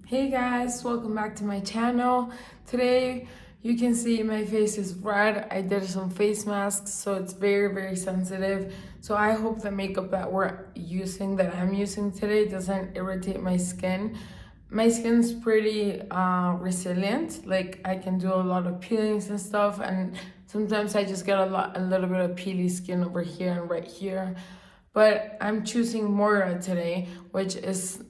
Hey guys, welcome back to my channel. Today you can see my face is red. I did some face masks, so it's very sensitive. So I hope the makeup that I'm using today doesn't irritate my skin. My skin's pretty resilient. Like I can do a lot of peelings and stuff, and sometimes I just get a little bit of peely skin over here and right here. But I'm choosing Moira today, which is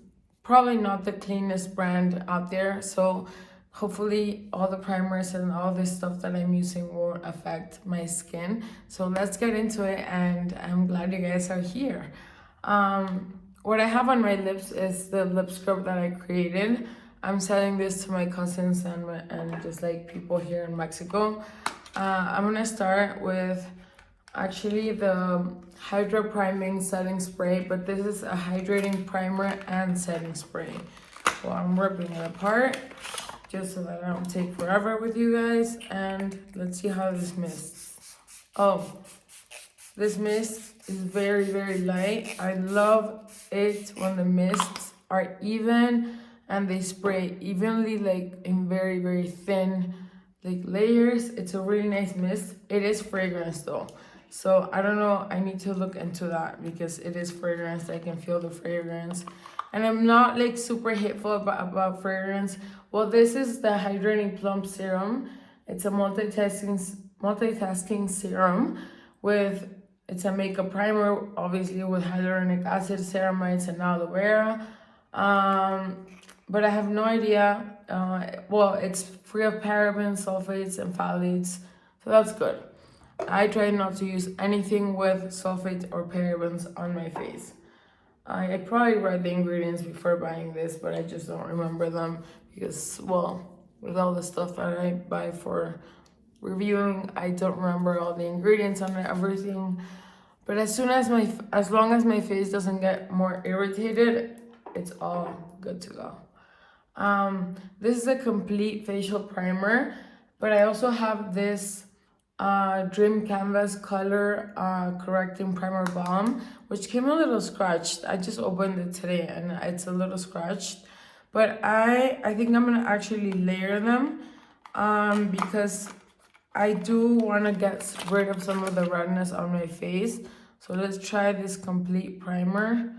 probably not the cleanest brand out there. So hopefully all the primers and all this stuff that I'm using won't affect my skin. So let's get into it, and I'm glad you guys are here. What I have on my lips is the lip scrub that I created. I'm selling this to my cousins and just like people here in Mexico. I'm gonna start with actually the hydro priming setting spray, but this is a hydrating primer and setting spray. Well, I'm ripping it apart just so that I don't take forever with you guys, and let's see how this mists. Oh, this mist is very light. I love it when the mists are even and they spray evenly, like in very thin like layers. It's a really nice mist. It is fragrance though, so I don't know, I need to look into that because it is fragrance. I can feel the fragrance, and I'm not like super hateful about fragrance. Well, this is the hydrating plump serum. It's a multitasking serum with, it's a makeup primer, obviously with hyaluronic acid, ceramides, and aloe vera. But I have no idea. Well, it's free of parabens, sulfates, and phthalates, so that's good. I try not to use anything with sulfates or parabens on my face. I probably read the ingredients before buying this, but I just don't remember them because, well, with all the stuff that I buy for reviewing, I don't remember all the ingredients on everything. But as long as my face doesn't get more irritated, it's all good to go. This is a complete facial primer, but I also have this Dream Canvas Color Correcting Primer Balm, which came a little scratched. I just opened it today and it's a little scratched. But I think I'm gonna actually layer them because I do want to get rid of some of the redness on my face. So let's try this complete primer.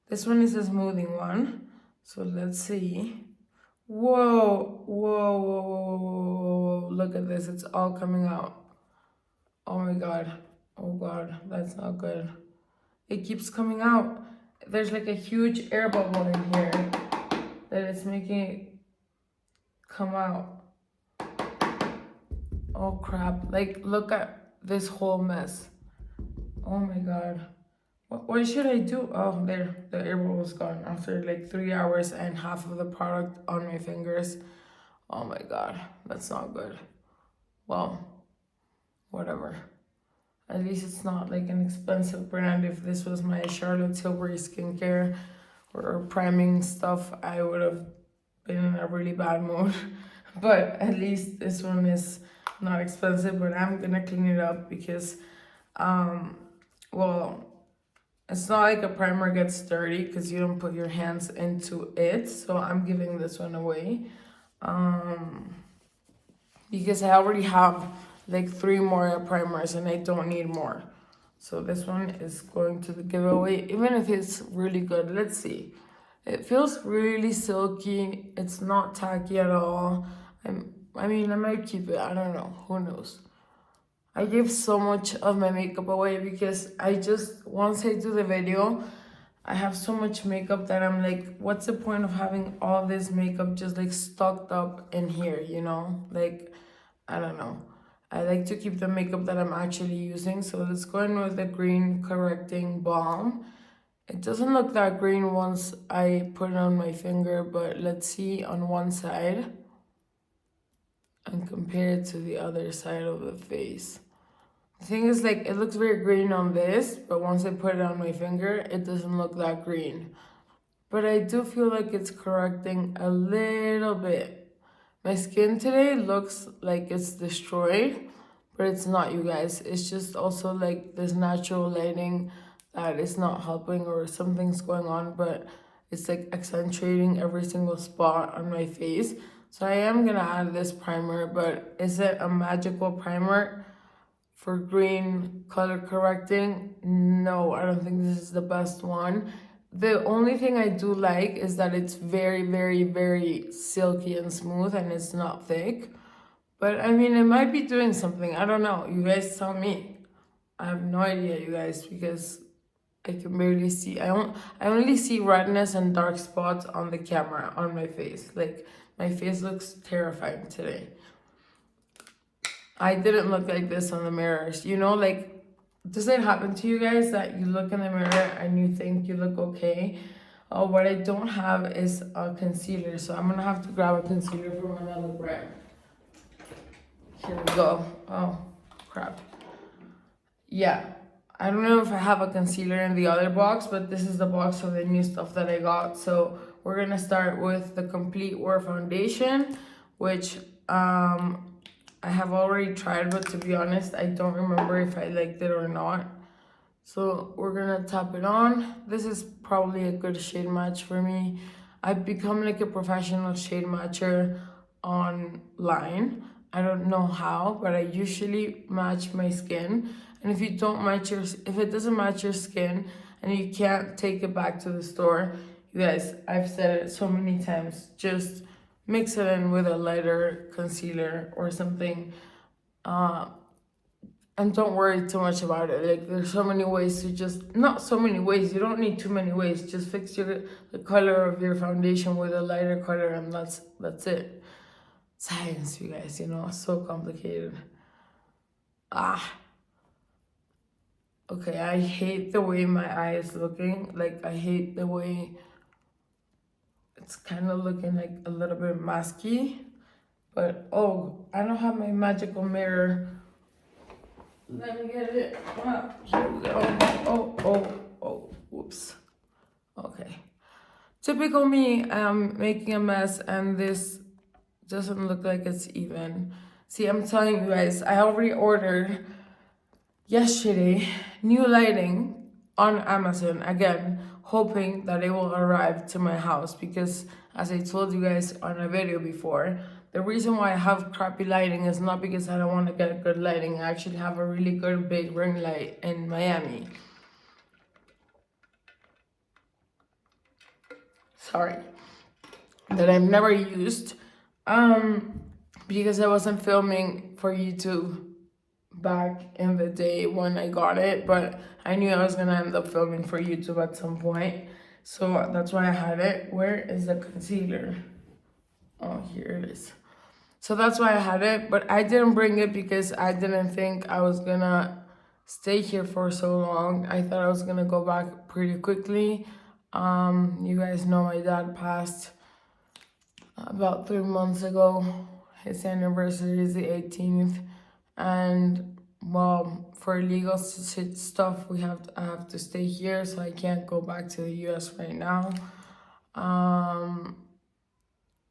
This one is a smoothing one. So let's see. Whoa. Look at this. It's all coming out. Oh my God. Oh God. That's not good. It keeps coming out. There's like a huge air bubble in here that it's making it come out. Oh crap. Like, look at this whole mess. Oh my God. What should I do? Oh, there. The air bubble is gone after like 3 hours and half of the product on my fingers. Oh my God. That's not good. Well, whatever. At least it's not like an expensive brand. If this was my Charlotte Tilbury skincare or priming stuff, I would have been in a really bad mood. But at least this one is not expensive, but I'm gonna clean it up because, well, it's not like a primer gets dirty because you don't put your hands into it. So I'm giving this one away because I already have like 3 more primers and I don't need more. So this one is going to the giveaway, even if it's really good. Let's see. It feels really silky. It's not tacky at all. I mean, I might keep it. I don't know. Who knows? I give so much of my makeup away because once I do the video, I have so much makeup that I'm like, what's the point of having all this makeup just like stocked up in here, you know? Like, I don't know. I like to keep the makeup that I'm actually using. So let's go in with the green correcting balm. It doesn't look that green once I put it on my finger, but let's see on one side and compare it to the other side of the face. The thing is, like, it looks very green on this, but once I put it on my finger, it doesn't look that green. But I do feel like it's correcting a little bit. My skin today looks like it's destroyed, but it's not, you guys. It's just also like this natural lighting that is not helping or something's going on, but It's like accentuating every single spot on my face. So I am gonna add this primer, but is it a magical primer for green color correcting? No, I don't think this is the best one. The only thing I do like is that it's very, very, very silky and smooth and it's not thick. But I mean, it might be doing something. I don't know. You guys tell me. I have no idea, you guys, because I can barely see. I only see redness and dark spots on the camera on my face. Like, my face looks terrifying today. I didn't look like this on the mirrors. You know, like, does it happen to you guys that you look in the mirror and you think you look okay? Oh, what I don't have is a concealer, so I'm gonna have to grab a concealer from another brand. Here we go. Oh, crap. Yeah, I don't know if I have a concealer in the other box, but this is the box of the new stuff that I got. So we're gonna start with the Complete Wear Foundation, which I have already tried, but to be honest, I don't remember if I liked it or not. So we're gonna tap it on. This is probably a good shade match for me. I've become like a professional shade matcher online. I don't know how, but I usually match my skin. And if you don't match if it doesn't match your skin and you can't take it back to the store, you guys, I've said it so many times, just mix it in with a lighter concealer or something. And don't worry too much about it. Like, there's so many ways to just, not so many ways, you don't need too many ways. Just fix the color of your foundation with a lighter color and that's it. Science, you guys, you know, so complicated. Okay, I hate the way my eye is looking. Like, I hate the way it's kind of looking like a little bit masky. But, oh, I don't have my magical mirror. Let me get it. Here we go. Oh, whoops. Okay. Typical me, I'm making a mess and this doesn't look like it's even. See, I'm telling you guys, I already ordered yesterday new lighting on Amazon, again, hoping that it will arrive to my house because, as I told you guys on a video before, the reason why I have crappy lighting is not because I don't want to get good lighting. I actually have a really good big ring light in Miami. Sorry. That I've never used. Because I wasn't filming for YouTube back in the day when I got it, but I knew I was gonna end up filming for YouTube at some point. So that's why I had it. Where is the concealer? Oh, here it is. So that's why I had it, but I didn't bring it because I didn't think I was gonna stay here for so long. I thought I was gonna go back pretty quickly. You guys know my dad passed about 3 months ago. His anniversary is the 18th, and well, for legal stuff, I have to stay here, so I can't go back to the US right now.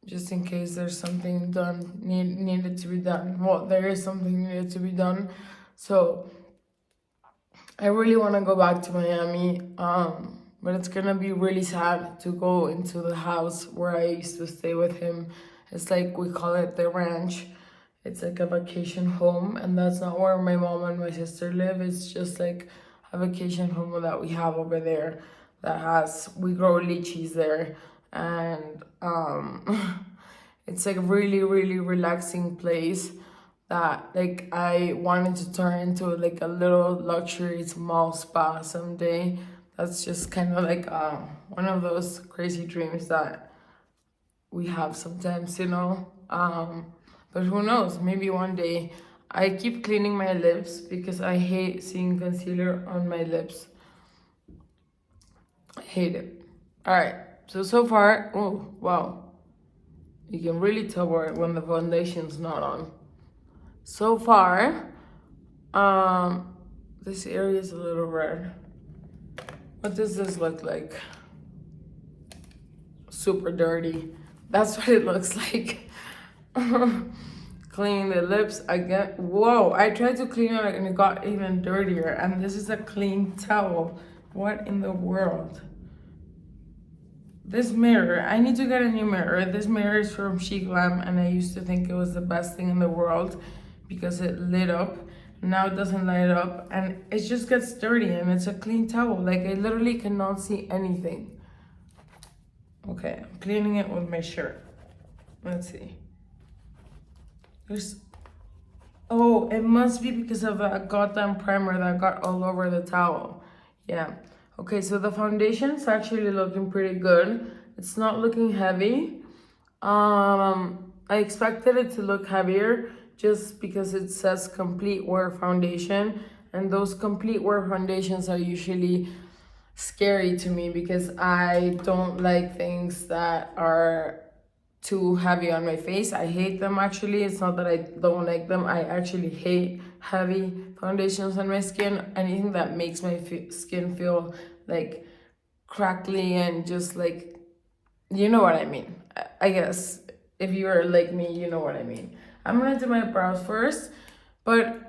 Just in case there's something needed to be done. Well, there is something needed to be done. So I really want to go back to Miami. But it's gonna be really sad to go into the house where I used to stay with him. It's like, we call it the ranch. It's like a vacation home, and that's not where my mom and my sister live. It's just like a vacation home that we have over there we grow lychees there. And it's like a really, really relaxing place that like I wanted to turn into like a little luxury small spa someday. That's just kind of like one of those crazy dreams that we have sometimes, you know. But who knows, maybe one day. I keep cleaning my lips because I hate seeing concealer on my lips. I hate it. All right, so far, oh, wow. You can really tell when the foundation's not on. So far, this area is a little red. What does this look like? Super dirty. That's what it looks like. Cleaning the lips again. Whoa, I tried to clean it and it got even dirtier. And this is a clean towel. What in the world? this mirror, I need to get a new mirror. This mirror is from Chic Glam, and I used to think it was the best thing in the world because it lit up. Now it doesn't light up, and it just gets dirty, and it's a clean towel. Like, I literally cannot see anything. Okay, I'm cleaning it with my shirt. Let's see. There's, oh, it must be because of that goddamn primer that got all over the towel. Yeah. Okay, so the foundation's actually looking pretty good. It's not looking heavy. I expected it to look heavier just because it says complete wear foundation, and those complete wear foundations are usually scary to me because I don't like things that are too heavy on my face. I hate them actually. It's not that I don't like them. I actually hate heavy foundations on my skin. Anything that makes my skin feel like crackly and just like, you know what I mean. I guess if you are like me, you know what I mean. I'm gonna do my brows first, but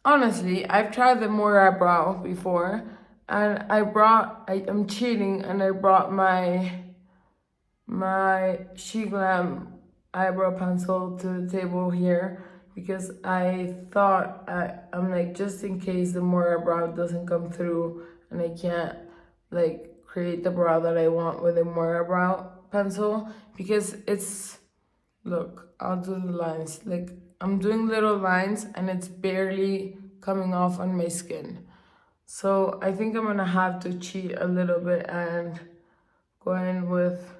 honestly, I've tried the Moira brow before, and I'm cheating, and I brought my Chic Glam eyebrow pencil to the table here because I thought I'm like, just in case the Moira brow doesn't come through and I can't like create the brow that I want with a Moira brow pencil, because it's, look, I'll do the lines. Like, I'm doing little lines and it's barely coming off on my skin. So I think I'm gonna have to cheat a little bit and go in with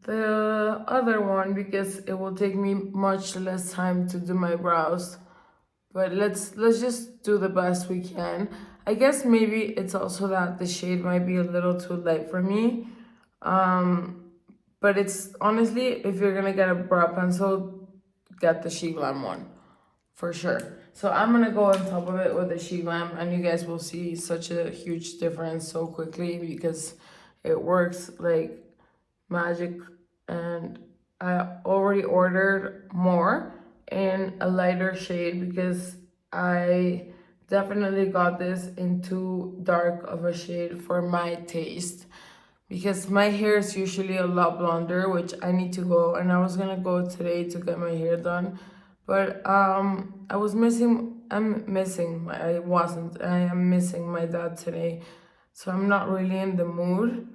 the other one because it will take me much less time to do my brows. But let's just do the best we can. I guess maybe it's also that the shade might be a little too light for me. But it's honestly, if you're gonna get a brow pencil, get the Chic Glam one for sure. So I'm gonna go on top of it with the Chic Glam, and you guys will see such a huge difference so quickly because it works like magic. And I already ordered more in a lighter shade because I definitely got this in too dark of a shade for my taste, because my hair is usually a lot blonder, which I need to go, and I was gonna go today to get my hair done, but I am missing my dad today, so I'm not really in the mood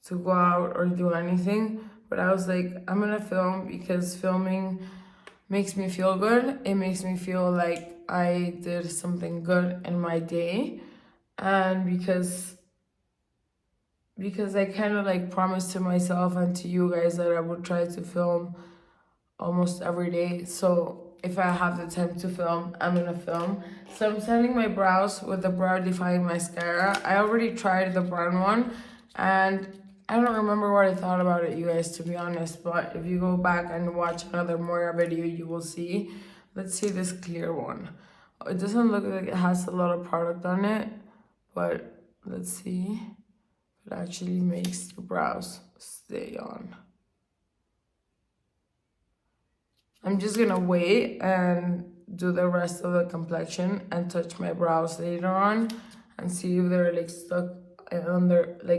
to go out or do anything. But I was like, I'm gonna film because filming makes me feel good. It makes me feel like I did something good in my day, and because I kind of like promised to myself and to you guys that I would try to film almost every day. So if I have the time to film, I'm gonna film. So I'm setting my brows with the brow defining mascara. I already tried the brown one, and I don't remember what I thought about it, you guys, to be honest. But if you go back and watch another Moira video, you will see. Let's see this clear one. It doesn't look like it has a lot of product on it, but let's see. It actually makes your brows stay on. I'm just gonna wait and do the rest of the complexion and touch my brows later on and see if they're like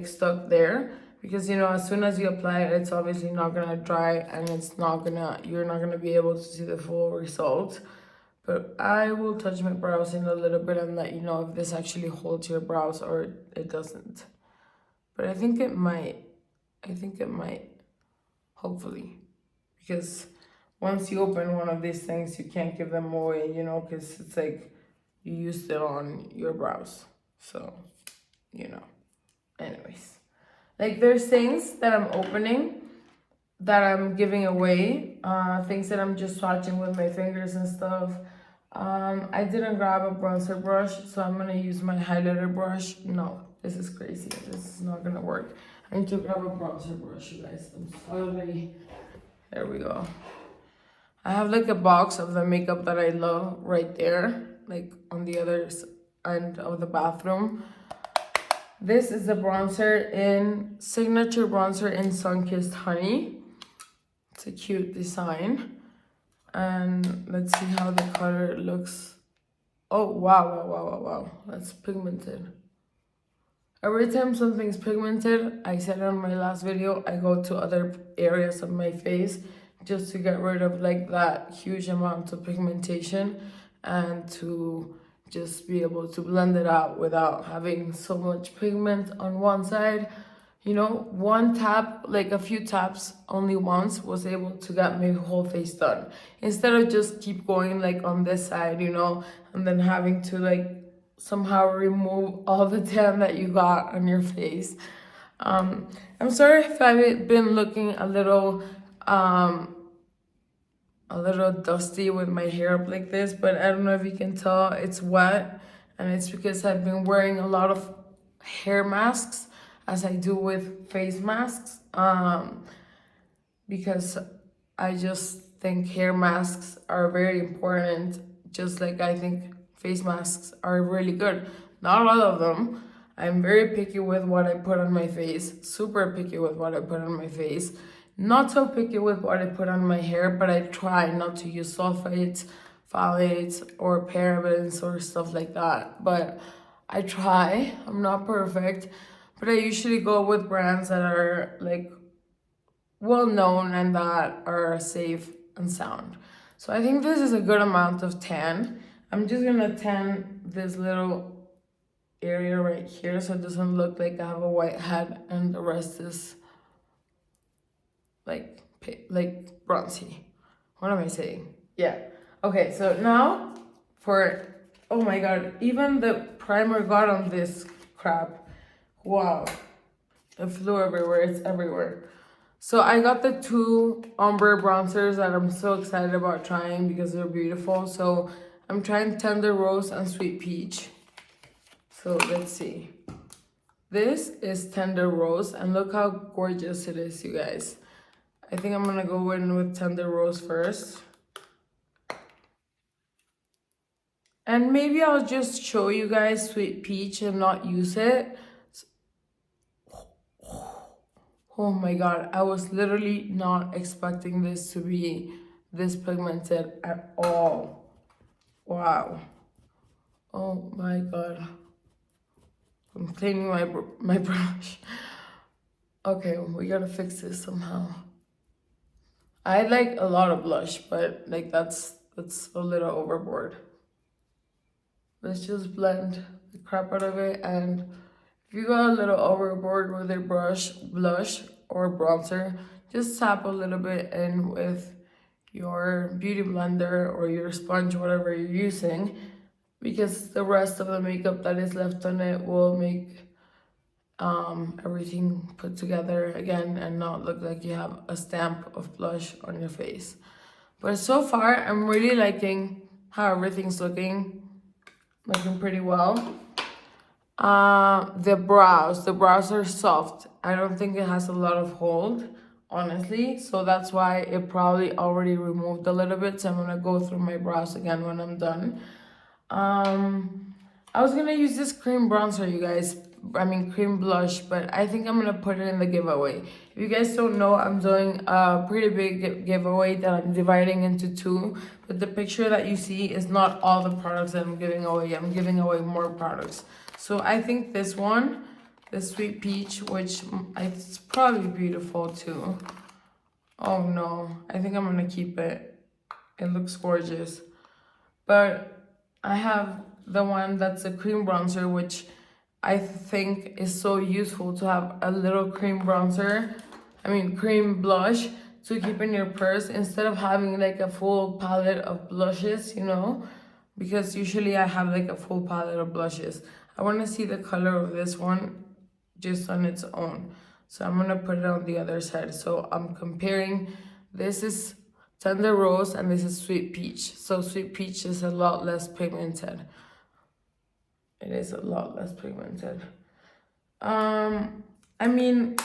stuck there, because you know, as soon as you apply it, it's obviously not gonna dry, and you're not gonna be able to see the full result. But I will touch my brows in a little bit and let you know if this actually holds your brows or it doesn't. But I think it might. Hopefully. Because once you open one of these things, you can't give them away, you know, because it's like you used it on your brows. So, you know. Anyways. Like, there's things that I'm opening that I'm giving away. Things that I'm just swatching with my fingers and stuff. I didn't grab a bronzer brush, so I'm gonna use my highlighter brush. No, this is crazy. This is not gonna work. I need to grab a bronzer brush, you guys. I'm sorry. There we go. I have like a box of the makeup that I love right there, like on the other end of the bathroom. This is the signature bronzer in Sunkissed Honey. It's a cute design. And let's see how the color looks. Oh, wow. That's pigmented. Every time something's pigmented, I said on my last video, I go to other areas of my face just to get rid of like that huge amount of pigmentation and to just be able to blend it out without having so much pigment on one side. You know, one tap, like a few taps only once was able to get my whole face done. Instead of just keep going like on this side, you know, and then having to like somehow remove all the tan that you got on your face. I'm sorry if I've been looking a little dusty with my hair up like this, but I don't know if you can tell, it's wet, and it's because I've been wearing a lot of hair masks as I do with face masks, because I just think hair masks are very important, just like I think face masks are really good. Not all of them. I'm very picky with what I put on my face, super picky with what I put on my face. Not so picky with what I put on my hair, but I try not to use sulfates, phthalates, or parabens or stuff like that. But I try. I'm not perfect, but I usually go with brands that are like well known and that are safe and sound. So I think this is a good amount of tan. I'm just gonna tan this little area right here so it doesn't look like I have a white head and the rest is like bronzy. What am I saying? Yeah. Okay, so now for, oh my god, even the primer got on this crap. Wow. It flew everywhere, it's everywhere. So I got the two ombre bronzers that I'm so excited about trying because they're beautiful. So I'm trying Tender Rose and Sweet Peach. So let's see. This is Tender Rose and look how gorgeous it is, you guys. I think I'm gonna go in with Tender Rose first. And maybe I'll just show you guys Sweet Peach and not use it. Oh my god, I was literally not expecting this to be this pigmented at all. Wow. Oh my god. I'm cleaning my brush. Okay, we gotta fix this somehow. I like a lot of blush, but like that's a little overboard. Let's just blend the crap out of it, and if you go a little overboard with your blush or bronzer, just tap a little bit in with your beauty blender or your sponge, whatever you're using, because the rest of the makeup that is left on it will make everything put together again and not look like you have a stamp of blush on your face. But so far, I'm really liking how everything's looking pretty well. The brows are soft. I don't think it has a lot of hold, honestly, so that's why it probably already removed a little bit. So I'm gonna go through my brows again when I'm done. I was gonna use this cream bronzer, you guys. I mean cream blush, but I think I'm gonna put it in the giveaway. If you guys don't know, I'm doing a pretty big giveaway that I'm dividing into two. But the picture that you see is not all the products that I'm giving away. I'm giving away more products. So I think this one, the Sweet Peach, which it's probably beautiful too. Oh no, I think I'm gonna keep it. It looks gorgeous. But I have the one that's a cream bronzer, which I think is so useful to have a little cream blush to keep in your purse instead of having like a full palette of blushes, you know, because usually I have like a full palette of blushes. I want to see the color of this one just on its own. So I'm going to put it on the other side. So I'm comparing, this is Tender Rose and this is Sweet Peach. So Sweet Peach is a lot less pigmented. It is a lot less pigmented. I mean,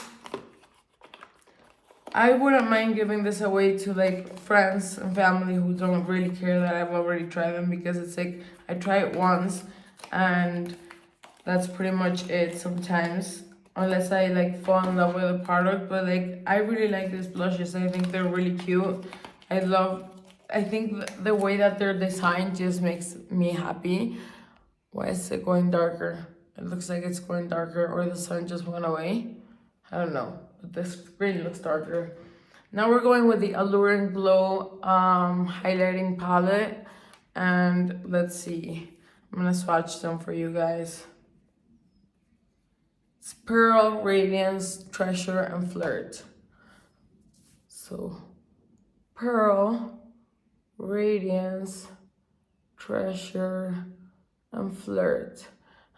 I wouldn't mind giving this away to like friends and family who don't really care that I've already tried them, because it's like I try it once and that's pretty much it sometimes, unless I like fall in love with a product. But like I really like these blushes. I think they're really cute. I think the way that they're designed just makes me happy. Why is it going darker? It looks like it's going darker, or the sun just went away. I don't know, but this screen looks darker. Now we're going with the Alluring Glow highlighting palette. And let's see. I'm gonna swatch them for you guys. It's Pearl, Radiance, Treasure, and Flirt. So, Pearl, Radiance, Treasure, and Flirt.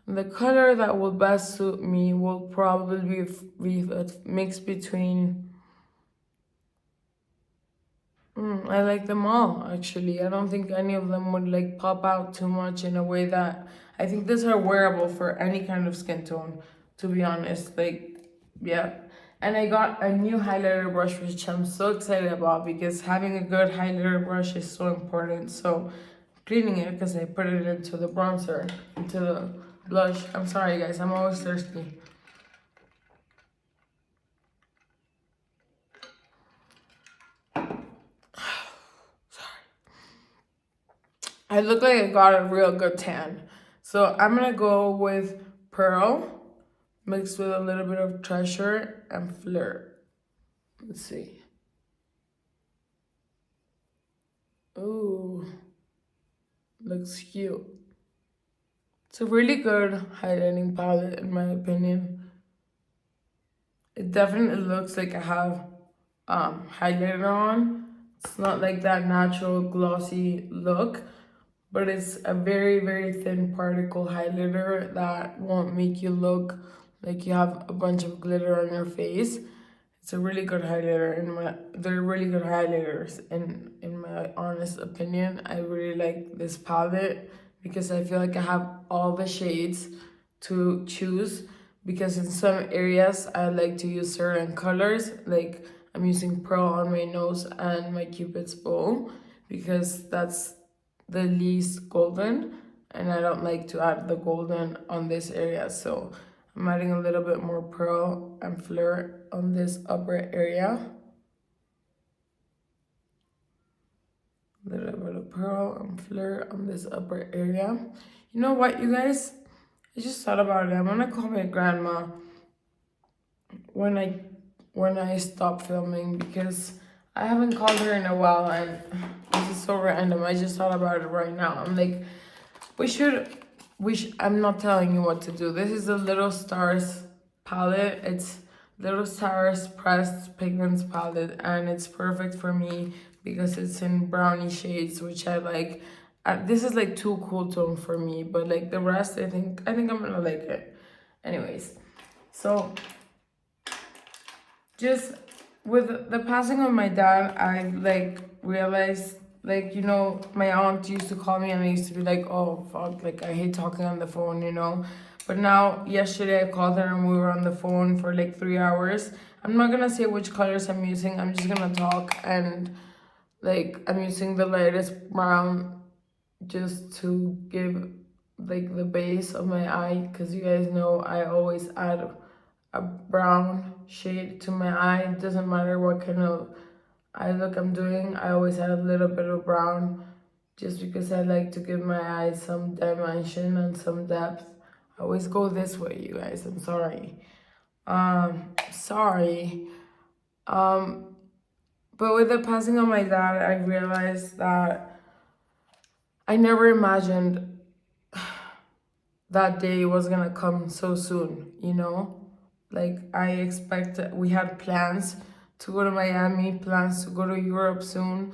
And the color that will best suit me will probably be a mix between... I like them all, actually. I don't think any of them would like pop out too much in a way that... I think these are wearable for any kind of skin tone, to be honest. Like, yeah. And I got a new highlighter brush, which I'm so excited about because having a good highlighter brush is so important. So, cleaning it because I put it into the bronzer, into the blush. I'm sorry, guys. I'm always thirsty. I look like I got a real good tan. So I'm gonna go with Pearl mixed with a little bit of Treasure and Flirt. Let's see. Ooh, looks cute. It's a really good highlighting palette in my opinion. It definitely looks like I have highlighter on. It's not like that natural glossy look, but it's a very, very thin particle highlighter that won't make you look like you have a bunch of glitter on your face. It's a really good highlighter. They're really good highlighters in my honest opinion. I really like this palette because I feel like I have all the shades to choose, because in some areas I like to use certain colors, like I'm using Pearl on my nose and my Cupid's bow because that's the least golden, and I don't like to add the golden on this area. So I'm adding a little bit more Pearl and Flirt on this upper area. A little bit of Pearl and Flirt on this upper area. You know what, you guys? I just thought about it. I'm gonna call my grandma when I stop filming because I haven't called her in a while, and this is so random. I just thought about it right now. I'm like, we should, I'm not telling you what to do. This is the Little Stars palette. It's Little Stars Pressed Pigments palette, and it's perfect for me because it's in brownie shades, which I like. This is like too cool tone for me, but like the rest, I think I'm gonna like it. Anyways, so just with the passing of my dad, I like realized, like, you know, my aunt used to call me and I used to be like, oh fuck, like I hate talking on the phone, you know. But now, yesterday I called her and we were on the phone for like 3 hours. I'm not gonna say which colors I'm using. I'm just gonna talk, and like I'm using the lightest brown just to give like the base of my eye, because you guys know I always add a brown shade to my eye. It doesn't matter what kind of eye look I'm doing, I always add a little bit of brown just because I like to give my eyes some dimension and some depth. I always go this way, you guys. I'm sorry. Sorry. But with the passing of my dad, I realized that I never imagined that day was gonna come so soon, you know? Like, we had plans to go to Miami, plans to go to Europe soon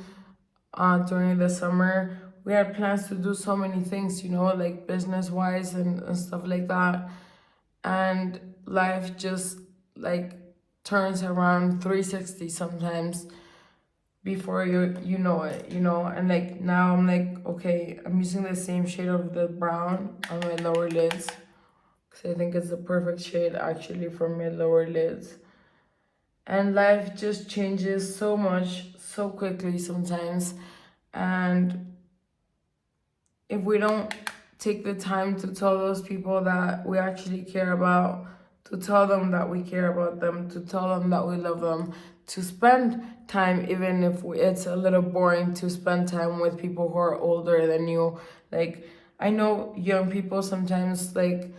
during the summer. We had plans to do so many things, you know, like business-wise and stuff like that. And life just, like, turns around 360 sometimes before you know it, you know. And like now I'm like, okay, I'm using the same shade of the brown on my lower lids because I think it's the perfect shade actually for my lower lids. And life just changes so much so quickly sometimes, and if we don't take the time to tell those people that we actually care about, to tell them that we care about them, to tell them that we love them, to spend time, even if it's a little boring to spend time with people who are older than you. Like, I know young people sometimes, like,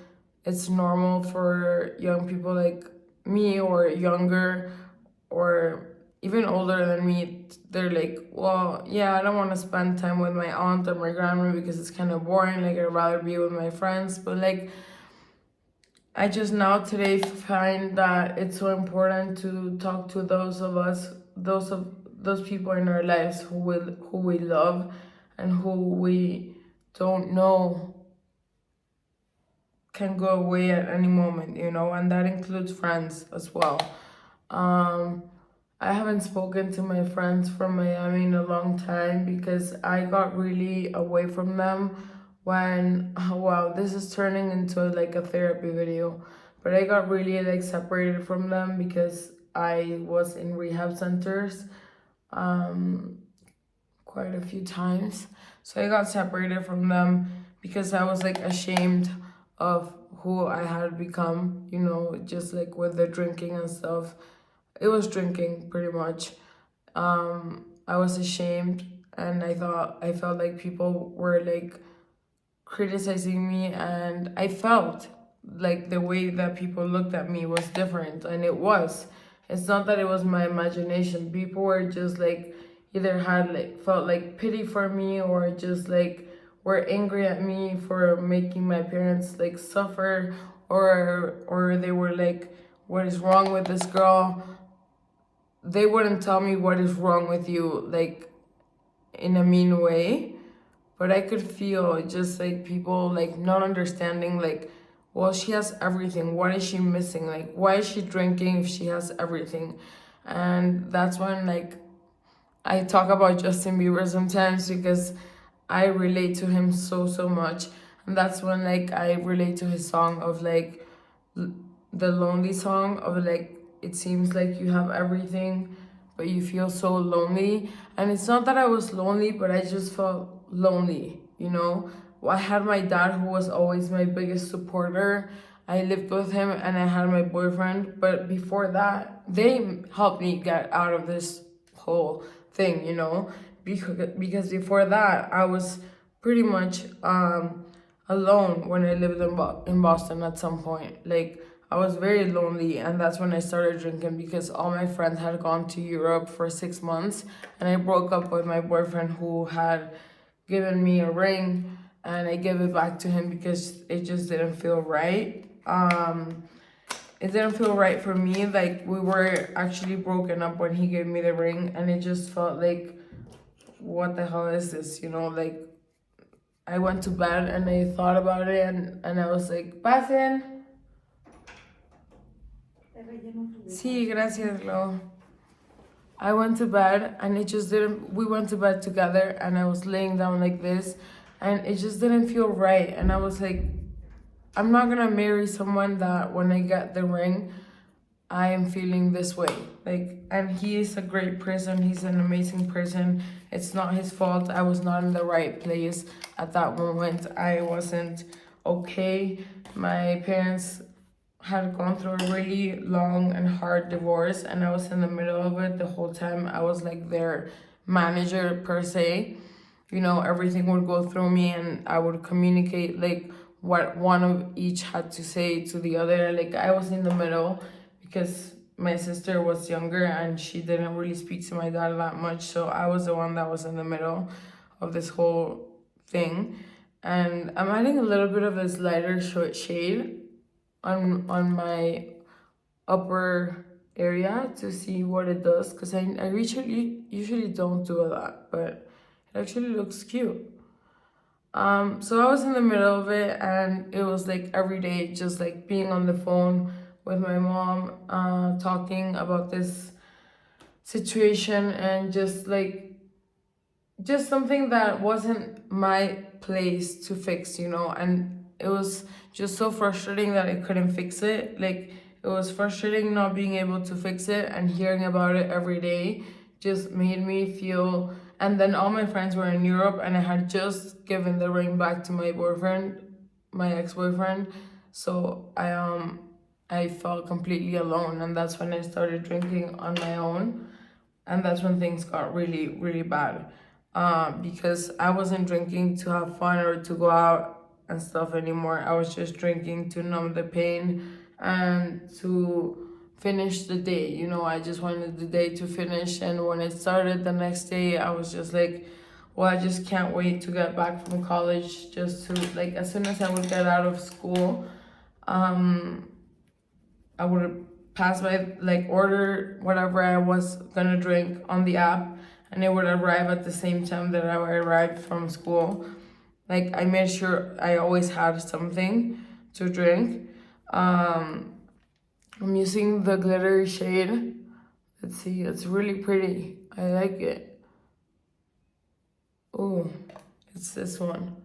it's normal for young people like me or younger or even older than me. They're like, well, yeah, I don't want to spend time with my aunt or my grandma because it's kind of boring. Like, I'd rather be with my friends. But like, I just now today find that it's so important to talk to those of us, those people in our lives who we love and who we don't know can go away at any moment, and that includes friends as well. Um, I haven't spoken to my friends from Miami in a long time because I got really away from them when, wow, this is turning into like a therapy video, but I got really like separated from them because I was in rehab centers um, quite a few times. So I got separated from them because I was like ashamed of who I had become, just like with the drinking and stuff. It was drinking pretty much. I was ashamed and I felt like people were like criticizing me, and I felt like the way that people looked at me was different, and it was. It's not that it was my imagination. People were just like either had like felt like pity for me or just like were angry at me for making my parents like suffer, or they were like, what is wrong with this girl? They wouldn't tell me what is wrong with you like in a mean way, but I could feel just like people like not understanding, like, well, she has everything, what is she missing, like why is she drinking if she has everything? And that's when like I talk about Justin Bieber sometimes because I relate to him so much. And that's when like I relate to his song of like the lonely song of like, it seems like you have everything but you feel so lonely. And it's not that I was lonely, but I just felt lonely. I had my dad who was always my biggest supporter. I lived with him and I had my boyfriend, but before that they helped me get out of this whole thing. Because before that I was pretty much alone when I lived in Boston at some point. Like, I was very lonely, and that's when I started drinking because all my friends had gone to Europe for 6 months, and I broke up with my boyfriend who had given me a ring, and I gave it back to him because it just didn't feel right. It didn't feel right for me. Like, we were actually broken up when he gave me the ring, and it just felt like, what the hell is this? Like, I went to bed and I thought about it, and I was like, pasen. Sí, gracias, Lo. I went to bed and it just didn't, we went to bed together and I was laying down like this and it just didn't feel right. And I was like, I'm not gonna marry someone that when I get the ring, I am feeling this way. Like, and he is a great person. He's an amazing person. It's not his fault. I was not in the right place at that moment. I wasn't okay. My parents had gone through a really long and hard divorce, and I was in the middle of it the whole time. I was like their manager per se. Everything would go through me, and I would communicate like what one of each had to say to the other. Like, I was in the middle because my sister was younger and she didn't really speak to my dad that much. So I was the one that was in the middle of this whole thing. And I'm adding a little bit of this lighter shade on my upper area to see what it does, because I usually don't do that, but it actually looks cute. So I was in the middle of it, and it was like every day, just like being on the phone with my mom, talking about this situation, and just something that wasn't my place to fix. And it was just so frustrating that I couldn't fix it. Like, it was frustrating not being able to fix it, and hearing about it every day just made me feel. And then all my friends were in Europe, and I had just given the ring back to my boyfriend, my ex-boyfriend. So I felt completely alone, and that's when I started drinking on my own, and that's when things got really bad. Because I wasn't drinking to have fun or to go out and stuff anymore. I was just drinking to numb the pain and to finish the day. You know, I just wanted the day to finish. And when it started the next day, I was just like, well, I just can't wait to get back from college. Just to, like, as soon as I would get out of school, I would pass by, like, order whatever I was gonna drink on the app, and it would arrive at the same time that I arrived from school. Like, I made sure I always had something to drink. I'm using the glittery shade. Let's see, it's really pretty. I like it. Oh, it's this one.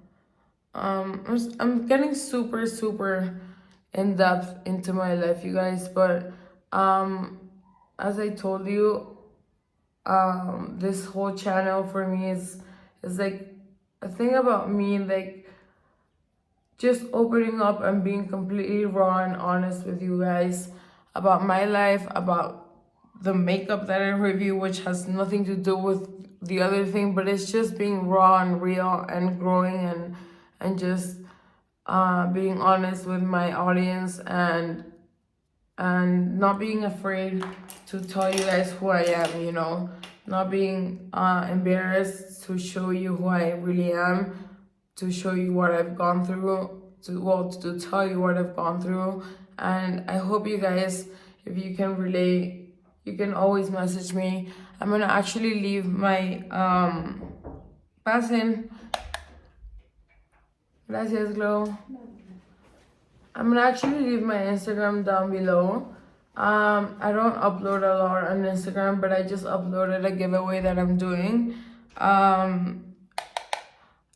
I'm getting super, super in depth into my life, you guys, but as I told you, this whole channel for me is like a thing about me, like just opening up and being completely raw and honest with you guys about my life, about the makeup that I review, which has nothing to do with the other thing, but it's just being raw and real and growing and just being honest with my audience and not being afraid to tell you guys who I am, you know, not being embarrassed to show you who I really am, to show you what I've gone through, to tell you what I've gone through. And I hope you guys, if you can relate, you can always message me. I'm gonna actually leave my pasen. Gracias, Glow. I'm gonna actually leave my Instagram down below. I don't upload a lot on Instagram, but I just uploaded a giveaway that I'm doing.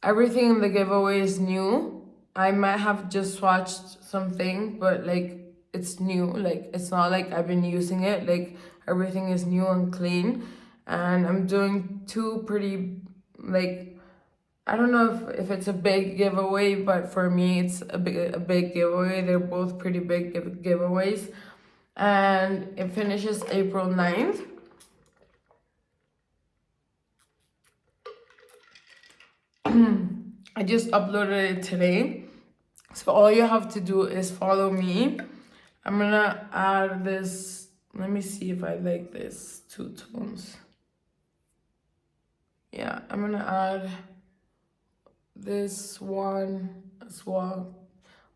Everything in the giveaway is new. I might have just swatched something, but like it's new. Like it's not like I've been using it. Like everything is new and clean. And I'm doing two pretty, like, I don't know if it's a big giveaway, but for me it's a big giveaway. They're both pretty big giveaways. And it finishes April 9th. I just uploaded it today. So all you have to do is follow me. I'm gonna add this. Let me see if I like this two tones. Yeah, I'm gonna add this one as well.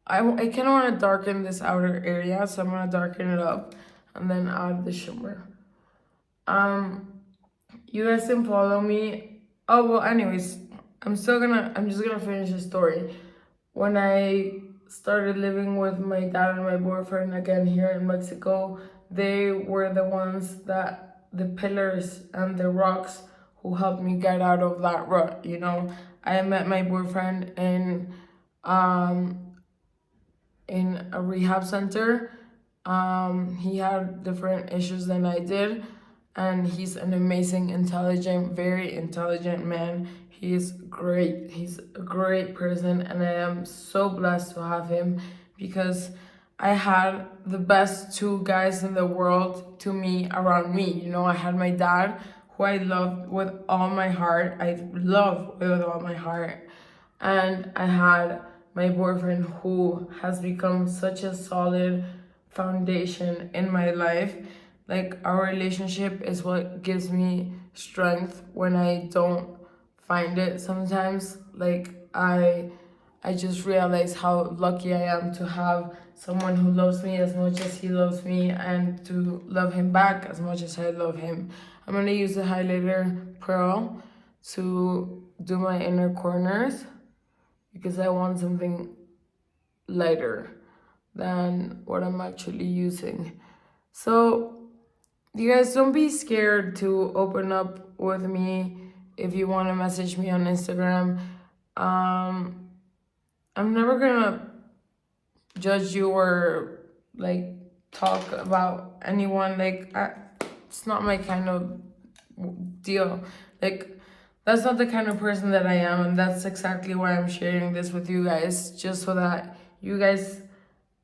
I kind of want to darken this outer area, so I'm gonna darken it up and then add the shimmer. You guys can follow me. Oh well, anyways, I'm just gonna finish the story. When I started living with my dad and my boyfriend again here in Mexico, they were the ones the pillars and the rocks who helped me get out of that rut, you know. I met my boyfriend in a rehab center. He had different issues than I did, and he's an amazing, intelligent, very intelligent man. He's great. He's a great person, and I am so blessed to have him because I had the best two guys in the world to me around me. You know, I had my dad, who I loved with all my heart. I love with all my heart. And I had my boyfriend, who has become such a solid foundation in my life. Like, our relationship is what gives me strength when I don't find it sometimes. Like, I just realize how lucky I am to have someone who loves me as much as he loves me, and to love him back as much as I love him. I'm gonna use the highlighter Pearl to do my inner corners because I want something lighter than what I'm actually using. So you guys, don't be scared to open up with me if you want to message me on Instagram. I'm never gonna judge you or like talk about anyone. Like, it's not my kind of deal. Like, that's not the kind of person that I am, and that's exactly why I'm sharing this with you guys, just so that you guys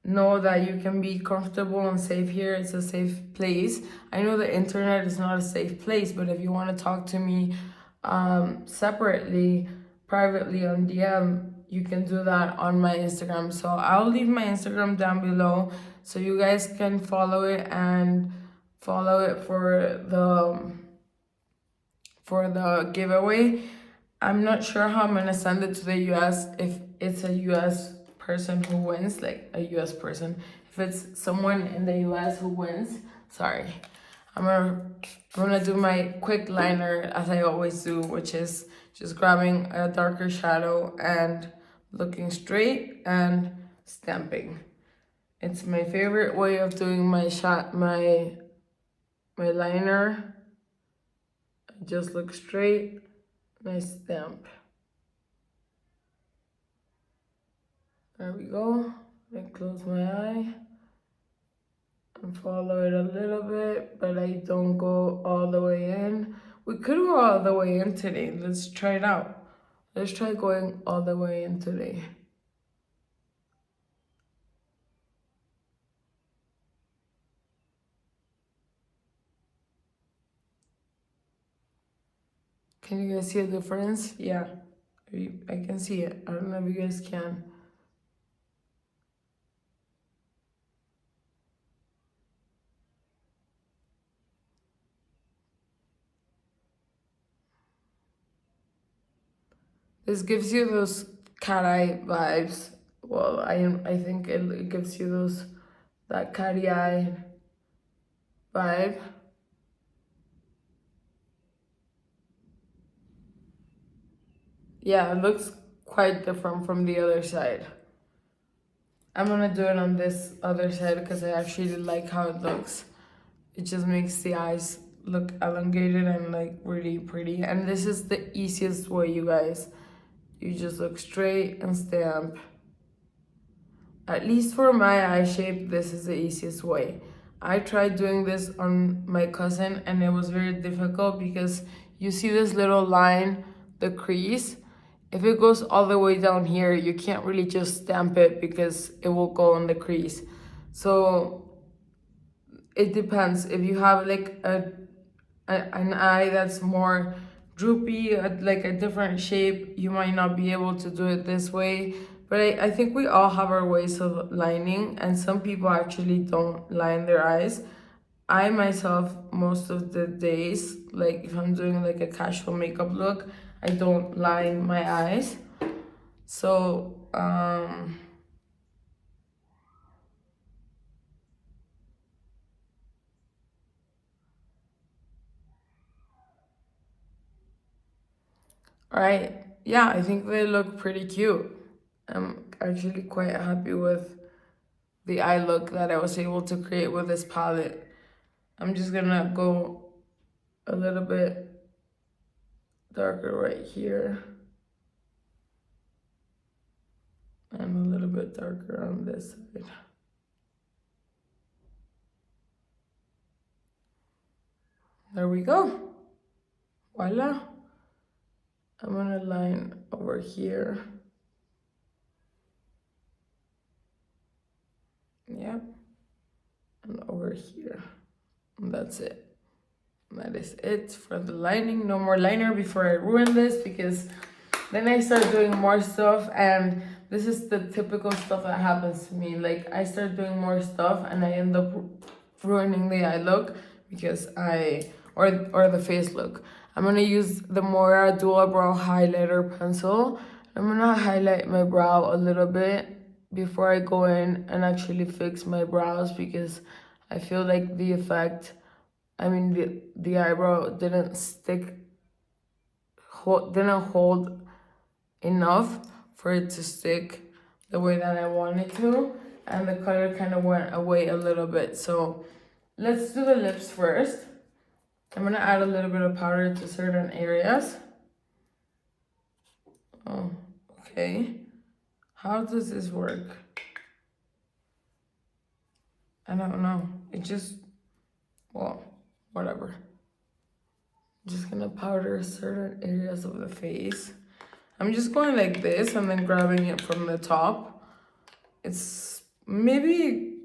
know that you can be comfortable and safe here. It's a safe place. I know the internet is not a safe place, but if you want to talk to me separately, privately on DM, you can do that on my Instagram. So I'll leave my Instagram down below so you guys can follow it and follow it for the giveaway. I'm not sure how I'm gonna send it to the US if it's a US person who wins, like a US person. If it's someone in the US who wins, sorry. I'm gonna do my quick liner as I always do, which is just grabbing a darker shadow and looking straight and stamping. It's my favorite way of doing my liner. I just look straight and I stamp. There we go. I close my eye and follow it a little bit, but I don't go all the way in. We could go all the way in today. Let's try it out. Let's try going all the way in today. Can you guys see a difference? Yeah, I can see it. I don't know if you guys can. This gives you those cat eye vibes. Well, I think it gives you that catty eye vibe. Yeah, it looks quite different from the other side. I'm gonna do it on this other side because I actually like how it looks. It just makes the eyes look elongated and like really pretty. And this is the easiest way, you guys. You just look straight and stamp. At least for my eye shape, this is the easiest way. I tried doing this on my cousin and it was very difficult because you see this little line, the crease. If it goes all the way down here, you can't really just stamp it because it will go on the crease. So it depends. If you have like an eye that's more droopy, like a different shape, you might not be able to do it this way. But I think we all have our ways of lining, and some people actually don't line their eyes. I myself, most of the days, like if I'm doing like a casual makeup look, I don't line my eyes. So, all right, yeah, I think they look pretty cute. I'm actually quite happy with the eye look that I was able to create with this palette. I'm just gonna go a little bit darker right here and a little bit darker on this side. There we go. Voila. I'm gonna line over here. Yep. And over here. And that's it. That is it for the lining. No more liner before I ruin this because then I start doing more stuff, and this is the typical stuff that happens to me. Like I start doing more stuff and I end up ruining the eye look because or the face look. I'm gonna use the Moira Dual Brow Highlighter Pencil. I'm gonna highlight my brow a little bit before I go in and actually fix my brows because I feel like the effect, the eyebrow didn't hold enough for it to stick the way that I wanted to, and the color kind of went away a little bit. So let's do the lips first. I'm gonna add a little bit of powder to certain areas. Oh, okay. How does this work? I don't know. It just, well, whatever. I'm just gonna powder certain areas of the face. I'm just going like this and then grabbing it from the top. It's maybe,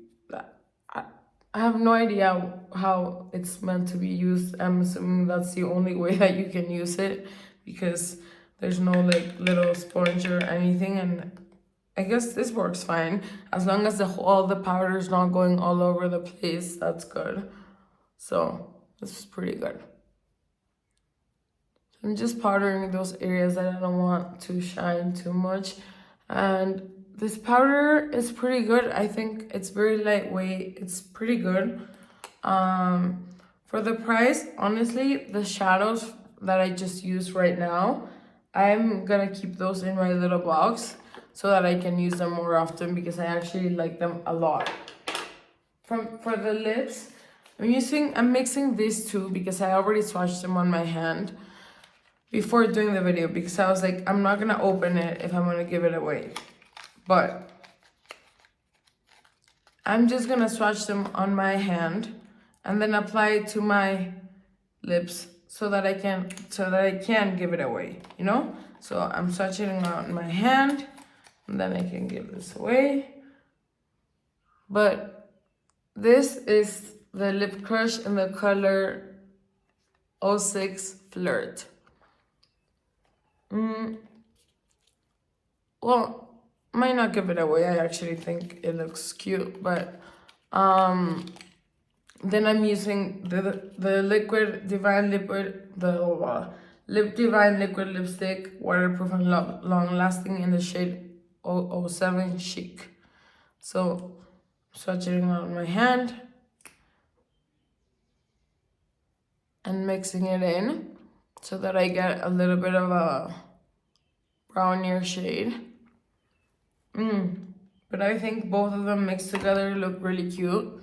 I have no idea how it's meant to be used. I'm assuming that's the only way that you can use it because There's no like little sponge or anything, and I guess this works fine. As long as all the powder is not going all over the place, that's good. So this is pretty good. I'm just powdering those areas that I don't want to shine too much. And this powder is pretty good. I think it's very lightweight. It's pretty good. For the price, honestly, the shadows that I just used right now, I'm gonna keep those in my little box so that I can use them more often because I actually like them a lot. For the lips, I'm mixing these two because I already swatched them on my hand before doing the video because I was like, I'm not gonna open it if I'm gonna give it away. But I'm just gonna swatch them on my hand and then apply it to my lips so that I can give it away, you know? So I'm swatching it on my hand and then I can give this away. But this is the Lip Crush in the color 06 Flirt. Well, might not give it away. I actually think it looks cute, but then I'm using the Liquid Divine Liquid, the Lip Divine Liquid Lipstick, waterproof and long lasting in the shade 007 Chic. So, swatching it on my hand and mixing it in so that I get a little bit of a brownier shade. But I think both of them mixed together look really cute.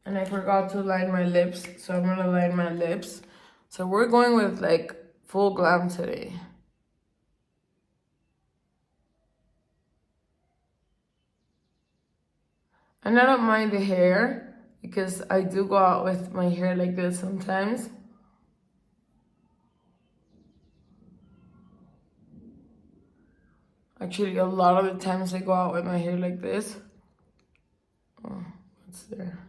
And I forgot to line my lips, so I'm gonna line my lips. So we're going with like full glam today. And I don't mind the hair because I do go out with my hair like this sometimes. Actually, a lot of the times I go out with my hair like this. Oh, what's there?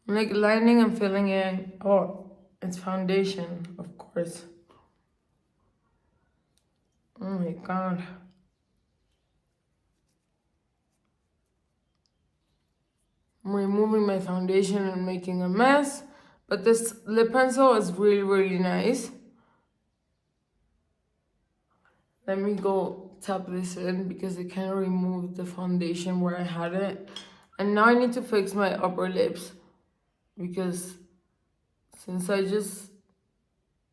I'm like lining and filling in. Oh, it's foundation, of course. Oh my god. I'm removing my foundation and making a mess. But this lip pencil is really, really nice. Let me go tap this in because it kind of removed the foundation where I had it. And now I need to fix my upper lips because since I just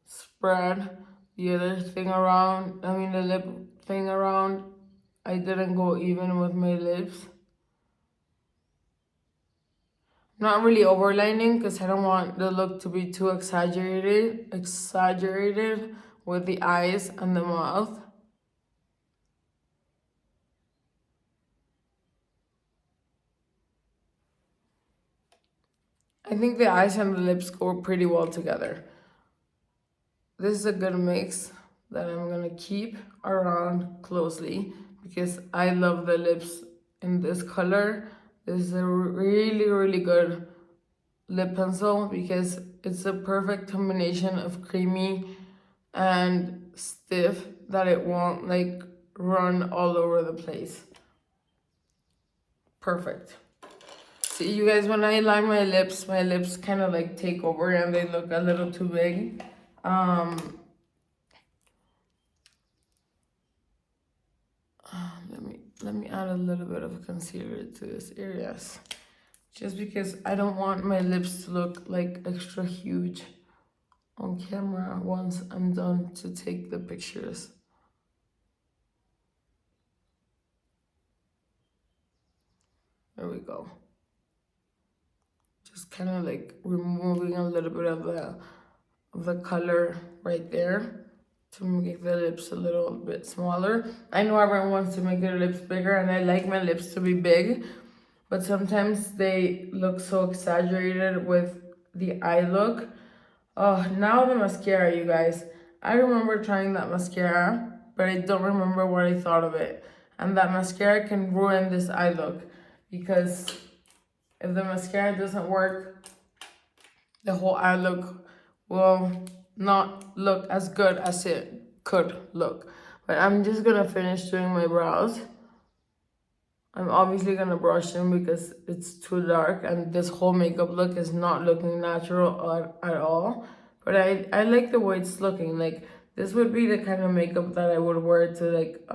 spread the other thing around, the lip thing around, I didn't go even with my lips. Not really overlining because I don't want the look to be too exaggerated with the eyes and the mouth. I think the eyes and the lips go pretty well together. This is a good mix that I'm gonna keep around closely because I love the lips in this color. This is a really, really good lip pencil because it's a perfect combination of creamy and stiff that it won't like run all over the place. Perfect. See, you guys, when I line my lips kind of like take over and they look a little too big. Let me add a little bit of concealer to this areas. Just because I don't want my lips to look like extra huge on camera once I'm done to take the pictures. There we go. Just kind of like removing a little bit of the color right there to make the lips a little bit smaller. I know everyone wants to make their lips bigger and I like my lips to be big, but sometimes they look so exaggerated with the eye look. Oh, now the mascara, you guys. I remember trying that mascara, but I don't remember what I thought of it. And that mascara can ruin this eye look because if the mascara doesn't work the whole eye look will not look as good as it could look. But I'm just gonna finish doing my brows. I'm obviously gonna brush them because it's too dark and this whole makeup look is not looking natural at all. But I like the way it's looking. Like this would be the kind of makeup that I would wear to like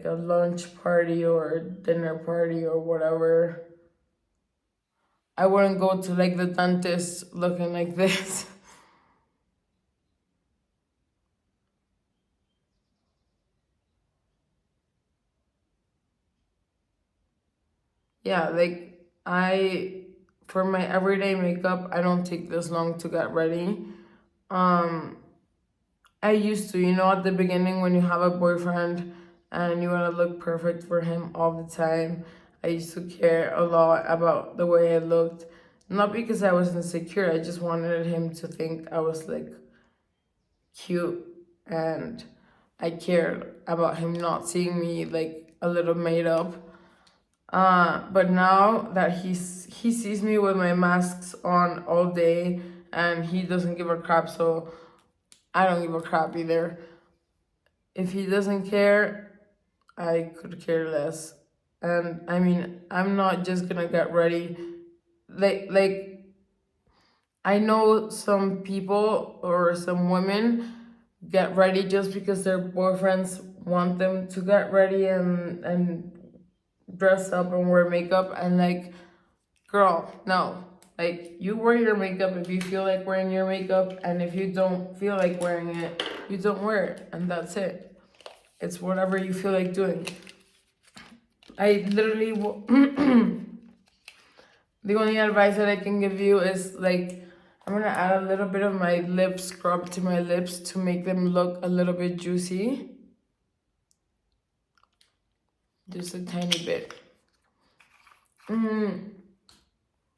a lunch party or a dinner party or whatever. I wouldn't go to like the dentist looking like this. Yeah, like for my everyday makeup, I don't take this long to get ready. Um, I used to, at the beginning when you have a boyfriend and you want to look perfect for him all the time, I used to care a lot about the way I looked. Not because I was insecure, I just wanted him to think I was like cute and I cared about him not seeing me like a little made up. But now that he sees me with my masks on all day and he doesn't give a crap, so I don't give a crap either. If he doesn't care, I could care less. And I mean, I'm not just gonna get ready. Like I know some people or some women get ready just because their boyfriends want them to get ready and dress up and wear makeup, and like, girl, no. Like, you wear your makeup if you feel like wearing your makeup, and if you don't feel like wearing it, you don't wear it, and that's it. It's whatever you feel like doing. I literally the only advice that I can give you is like, I'm gonna add a little bit of my lip scrub to my lips to make them look a little bit juicy. Just a tiny bit.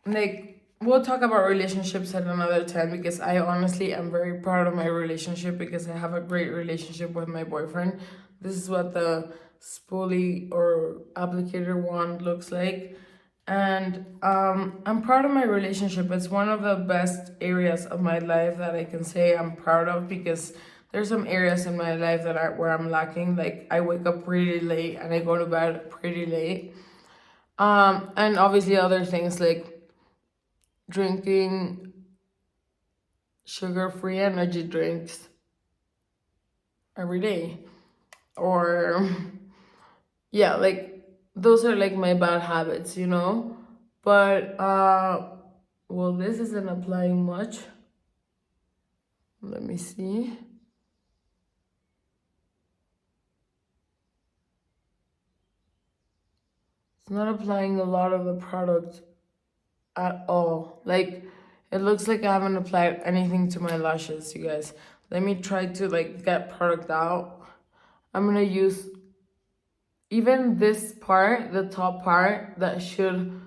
Like, we'll talk about relationships at another time because I honestly am very proud of my relationship because I have a great relationship with my boyfriend. This is what the spoolie or applicator wand looks like. And I'm proud of my relationship. It's one of the best areas of my life that I can say I'm proud of because there's some areas in my life where I'm lacking. Like, I wake up pretty late and I go to bed pretty late. And obviously other things like drinking sugar-free energy drinks every day, or yeah, like those are like my bad habits, but well, this isn't applying much. Let me see. It's not applying a lot of the product at all. Like, it looks like I haven't applied anything to my lashes, you guys. Let me try to like get product out. I'm gonna use even this part, the top part, that should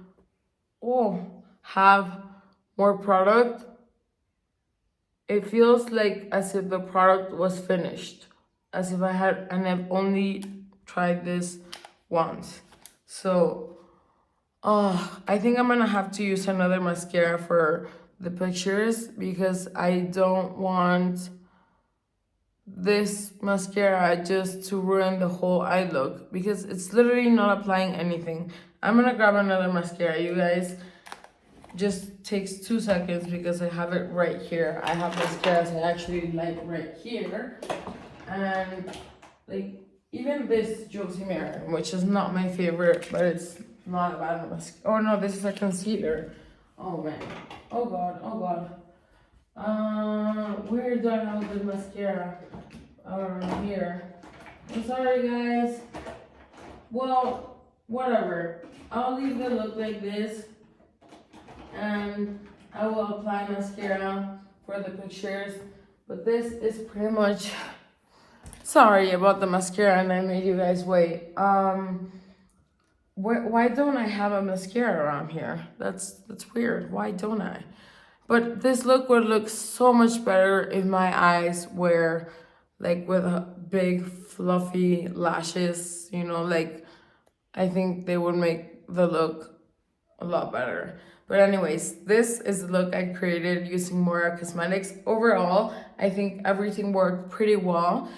have more product. It feels like as if the product was finished, as if I've only tried this once. So I think I'm gonna have to use another mascara for the pictures because I don't want this mascara just to ruin the whole eye look because it's literally not applying anything. I'm gonna grab another mascara, you guys. Just takes 2 seconds because I have it right here. I have mascaras I actually like right here. And like, even this Josie Marin, which is not my favorite, but it's not a bad mascara. Oh no, this is a concealer. Oh man. Oh god, oh god. Where do I have the mascara? Here. I'm sorry, guys. Well, whatever. I'll leave the look like this, and I will apply mascara for the pictures. But this is pretty much. Sorry about the mascara, and I made you guys wait. Why don't I have a mascara around here? That's weird. Why don't I? But this look would look so much better if my eyes were like with a big fluffy lashes, like I think they would make the look a lot better. But anyways, this is the look I created using Moira Cosmetics. Overall, I think everything worked pretty well.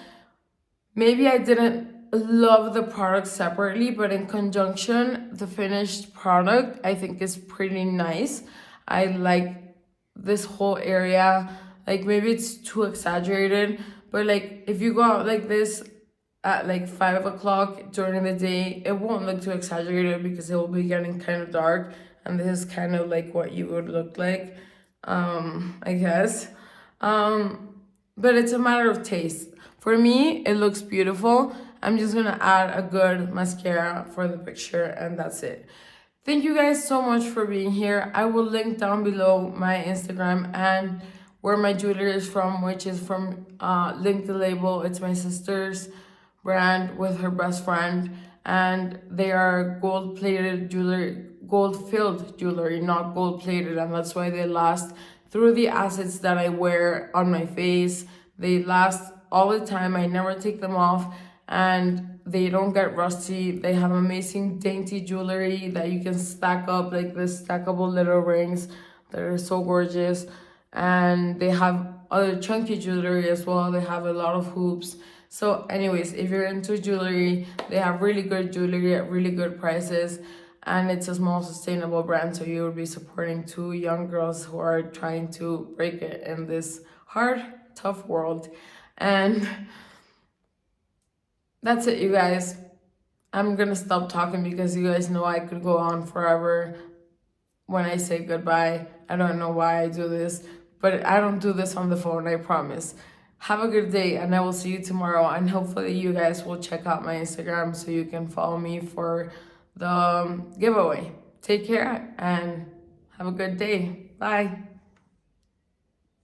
Maybe I didn't love the product separately, but in conjunction, the finished product I think is pretty nice. I like this whole area. Like maybe it's too exaggerated, but like if you go out like this at like 5 o'clock during the day, it won't look too exaggerated because it will be getting kind of dark, and this is kind of like what you would look like, I guess. But it's a matter of taste. For me, it looks beautiful. I'm just gonna add a good mascara for the picture, and that's it. Thank you guys so much for being here. I will link down below my Instagram and where my jewelry is from, which is from Link the Label. It's my sister's brand with her best friend, and they are gold plated jewelry, gold filled jewelry, not gold plated, and that's why they last through the acids that I wear on my face. They last all the time. I never take them off, and they don't get rusty. They have amazing dainty jewelry that you can stack up, like this stackable little rings that are so gorgeous. And they have other chunky jewelry as well. They have a lot of hoops. So anyways, if you're into jewelry, they have really good jewelry at really good prices, and it's a small sustainable brand, so you will be supporting two young girls who are trying to break it in this hard, tough world. And that's it, you guys. I'm gonna stop talking because you guys know I could go on forever when I say goodbye. I don't know why I do this, but I don't do this on the phone, I promise. Have a good day, and I will see you tomorrow, and hopefully you guys will check out my Instagram so you can follow me for the giveaway. Take care and have a good day. Bye.